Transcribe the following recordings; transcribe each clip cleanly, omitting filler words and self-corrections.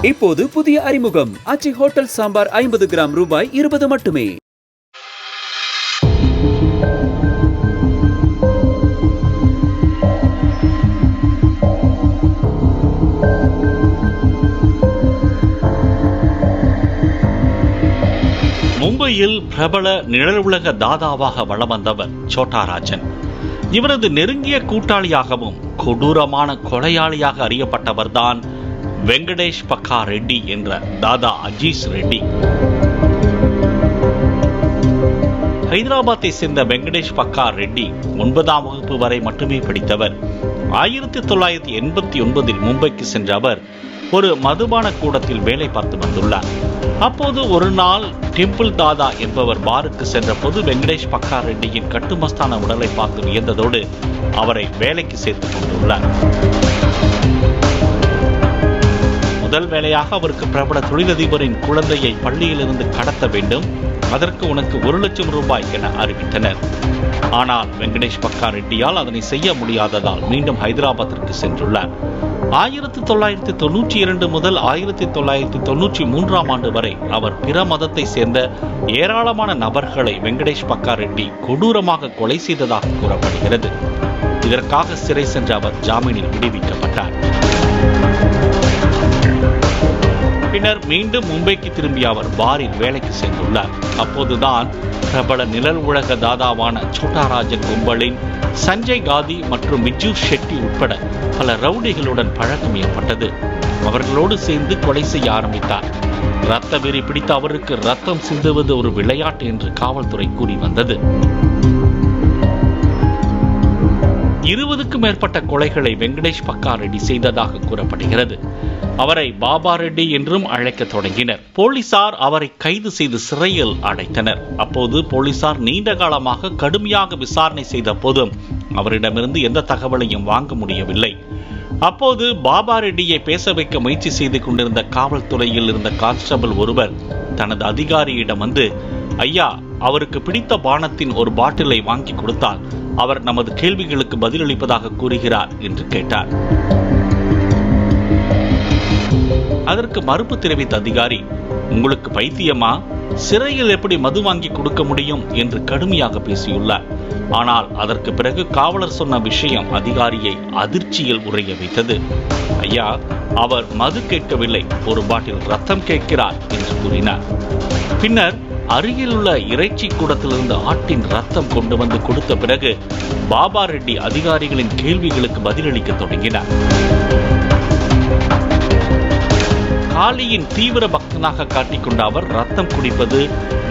இப்போது புதிய அறிமுகம் ஆச்சி ஹோட்டல் சாம்பார் 50 கிராம் ரூபாய் 20 மட்டுமே. மும்பையில் பிரபல நிழல் உலக தாதாவாக வலம் வந்தவர் சோட்டா ராஜன். இவரது நெருங்கிய கூட்டாளியாகவும் கொடூரமான கொலையாளியாக அறியப்பட்டவர்தான் வெங்கடேஷ் பக்கா ரெட்டி என்ற தாதா அஜீஸ் ரெட்டி. ஹைதராபாத்தை சேர்ந்த வெங்கடேஷ் பக்கா ரெட்டி 9ஆம் வகுப்பு வரை மட்டுமே படித்தவர். 1989 மும்பைக்கு சென்ற அவர் ஒரு மதுபான கூடத்தில் வேலை பார்த்து வந்துள்ளார். அப்போது ஒரு நாள் டெம்பிள் தாதா என்பவர் பாருக்கு சென்ற போது வெங்கடேஷ் பக்கா ரெட்டியின் கட்டுமஸ்தான உடலை பார்த்து வியந்ததோடு அவரை வேலைக்கு சேர்த்துக் கொண்டுள்ளார். முதல் வேலையாக அவருக்கு பிரபல தொழிலதிபரின் குழந்தையை பள்ளியிலிருந்து கடத்த வேண்டும், அதற்கு உனக்கு 1 லட்சம் ரூபாய் என அறிவித்தனர். ஆனால் வெங்கடேஷ் பக்கா ரெட்டியால் அதனை செய்ய முடியாததால் மீண்டும் ஹைதராபாத்திற்கு சென்றுள்ளார். 1992 முதல் 1993 ஆண்டு வரை அவர் பிற மதத்தை சேர்ந்த ஏராளமான நபர்களை வெங்கடேஷ் பக்கா ரெட்டி கொடூரமாக கொலை செய்ததாக கூறப்படுகிறது. இதற்காக சிறை சென்ற அவர் ஜாமீனில் விடுவிக்கப்பட்டார். பின்னர் மீண்டும் மும்பைக்கு திரும்பிய அவர் பாரில் வேலைக்கு சேர்ந்துள்ளார். அப்போதுதான் பிரபல நிழல் உலக தாதாவான சோட்டா ராஜன் கும்பலின் சஞ்சய் காதி மற்றும் மிஜு ஷெட்டி உட்பட பல ரவுடிகளுடன் பழக்கம் ஏற்பட்டது. அவர்களோடு சேர்ந்து கொலை செய்ய ஆரம்பித்தார். இரத்த வெறி பிடித்த அவருக்கு ரத்தம் சிந்துவது ஒரு விளையாட்டு என்று காவல்துறை கூறி வந்தது. 20க்கும் மேற்பட்ட கொலைகளை வெங்கடேஷ் பக்கா ரெட்டி செய்ததாக கூறப்படுகிறது. அவரை பாபா ரெட்டி என்றும் அழைக்க தொடங்கினர். போலீசார் அவரை கைது செய்து சிறையில் அடைத்தனர். அப்போது போலீசார் நீண்ட காலமாக கடுமையாக விசாரணை செய்த போதும் அவரிடமிருந்து எந்த தகவலையும் வாங்க முடியவில்லை. அப்போது பாபா ரெட்டியை பேச வைக்க முயற்சி செய்து கொண்டிருந்த காவல்துறையில் இருந்த கான்ஸ்டபிள் ஒருவர் தனது அதிகாரியிடம் வந்து, ஐயா, அவருக்கு பிடித்த பானத்தின் ஒரு பாட்டிலை வாங்கி கொடுத்தால் அவர் நமது கேள்விகளுக்கு பதிலளிப்பதாக கூறுகிறார் என்று கேட்டார். அதற்கு மறுப்பு தெரிவித்த அதிகாரி, உங்களுக்கு பைத்தியமா? சிறையில் எப்படி மது வாங்கி கொடுக்க முடியும் என்று கடுமையாக பேசியுள்ளார். ஆனால் அதற்கு பிறகு காவலர் சொன்ன விஷயம் அதிகாரியை அதிர்ச்சியில் உறைய வைத்தது. ஐயா, அவர் மது கேட்கவில்லை, ஒரு பாட்டில் ரத்தம் கேட்கிறார் என்று கூறினார். பின்னர் அருகில் உள்ள இறைச்சி கூடத்திலிருந்து ஆட்டின் ரத்தம் கொண்டு வந்து கொடுத்த பிறகு பாபா ரெட்டி அதிகாரிகளின் கேள்விகளுக்கு பதிலளிக்க தொடங்கினார். காளியின் தீவிர பக்தனாக காட்டிக்கொண்ட அவர் ரத்தம் குடிப்பது,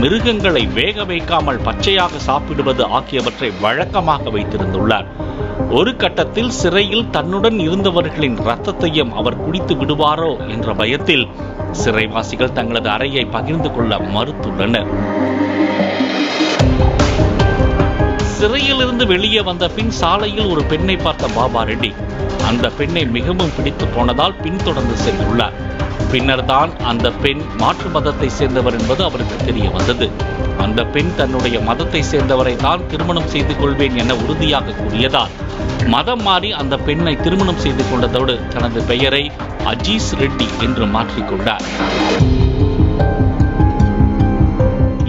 மிருகங்களை வேக வைக்காமல் பச்சையாக சாப்பிடுவது ஆகியவற்றை வழக்கமாக வைத்திருந்துள்ளார். ஒரு கட்டத்தில் சிறையில் தன்னுடன் இருந்தவர்களின் ரத்தத்தையும் அவர் குடித்து விடுவாரோ என்ற பயத்தில் சிறைவாசிகள் தங்களது அறையை பகிர்ந்து கொள்ள மறுத்துள்ளனர். சிறையிலிருந்து வெளியே வந்த பின் சாலையில் ஒரு பெண்ணை பார்த்த பாபா ரெட்டி அந்த பெண்ணை மிகவும் பிடித்து போனதால் பின்தொடர்ந்து சென்றுள்ளார். பின்னர் தான் அந்த பெண் மாற்று மதத்தை சேர்ந்தவர் என்பது அவருக்கு தெரிய வந்தது. அந்த பெண் தன்னுடைய மதத்தை சேர்ந்தவரை தான் திருமணம் செய்து கொள்வேன் என உறுதியாக கூறியதால் மதம் மாறி அந்த பெண்ணை திருமணம் செய்து கொண்டதோடு தனது பெயரை அஜீஸ் ரெட்டி என்று மாற்றிக்கொண்டார்.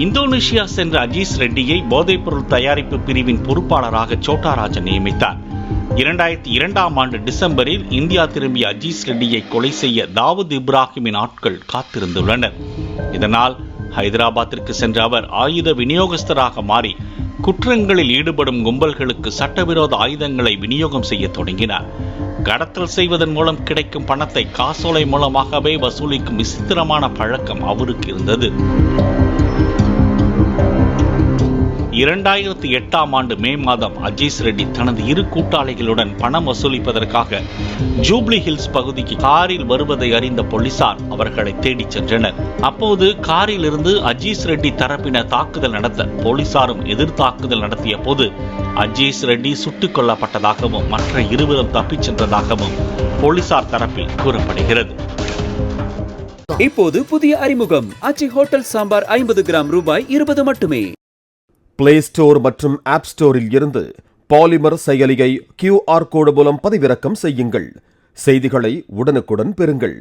இந்தோனேஷியா சென்ற அஜீஸ் ரெட்டியை போதைப்பொருள் தயாரிப்பு பிரிவின் பொறுப்பாளராக சோட்டா ராஜன் நியமித்தார். 2002ஆம் ஆண்டு டிசம்பரில் இந்தியா திரும்பிய அஜீஸ் ரெட்டியை கொலை செய்ய தாவூத் இப்ராஹிமின் ஆட்கள் காத்திருந்துள்ளனர். இதனால் ஹைதராபாத்திற்கு சென்ற அவர் ஆயுத விநியோகஸ்தராக மாறி குற்றங்களில் ஈடுபடும் கும்பல்களுக்கு சட்டவிரோத ஆயுதங்களை விநியோகம் செய்ய தொடங்கினார். கடத்தல் செய்வதன் மூலம் கிடைக்கும் பணத்தை காசோலை மூலமாகவே வசூலிக்கும் விசித்திரமான பழக்கம் அவருக்கு இருந்தது. 2008ஆம் ஆண்டு மே மாதம் அஜீஸ் ரெட்டி தனது 2 கூட்டாளிகளுடன் பணம் வசூலிப்பதற்காக ஜூப்ளி ஹில்ஸ் பகுதிக்கு காரில் வருவதை அறிந்த போலீசார் அவர்களை தேடிச் சென்றனர். அப்போது காரில் இருந்து அஜீஸ் ரெட்டி தரப்பினர் தாக்குதல் நடத்த போலீசாரும் எதிர் தாக்குதல் நடத்திய போது அஜீஸ் ரெட்டி சுட்டுக் கொல்லப்பட்டதாகவும் மற்ற 2 தப்பிச் சென்றதாகவும் போலீசார் தரப்பில் கூறப்படுகிறது. இப்போது புதிய அறிமுகம் ஆச்சி ஹோட்டல் சாம்பார் 50 கிராம் ரூபாய் 20 மட்டுமே. பிளே ஸ்டோர் மற்றும் ஆப் ஸ்டோரில் இருந்து பாலிமர் செயலியை QR கோடு மூலம் பதிவிறக்கம் செய்யுங்கள். செய்திகளை உடனுக்குடன் பெறுங்கள்.